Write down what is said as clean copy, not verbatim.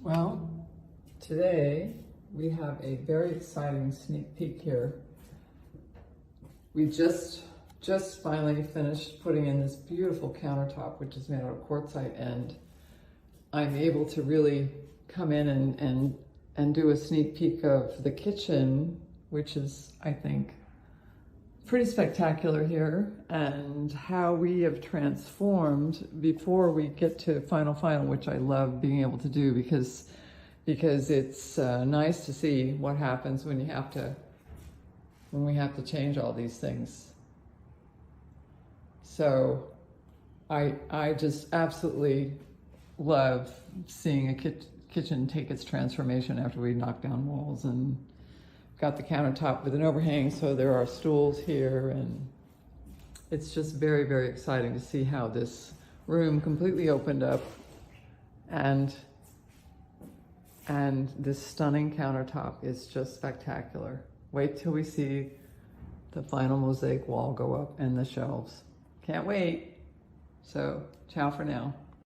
Well, today we have a very exciting sneak peek here. We just finally finished putting in this beautiful countertop, which is made out of quartzite, and I'm able to really come in and do a sneak peek of the kitchen, which is, I think, pretty spectacular here, and how we have transformed before we get to final, which I love being able to do because it's nice to see what happens when we have to change all these things. So I just absolutely love seeing a kitchen take its transformation after we knock down walls and got the countertop with an overhang, so there are stools here, and it's just very, very exciting to see how this room completely opened up, and this stunning countertop is just spectacular. Wait till we see the final mosaic wall go up and the shelves. Can't wait. So, ciao for now.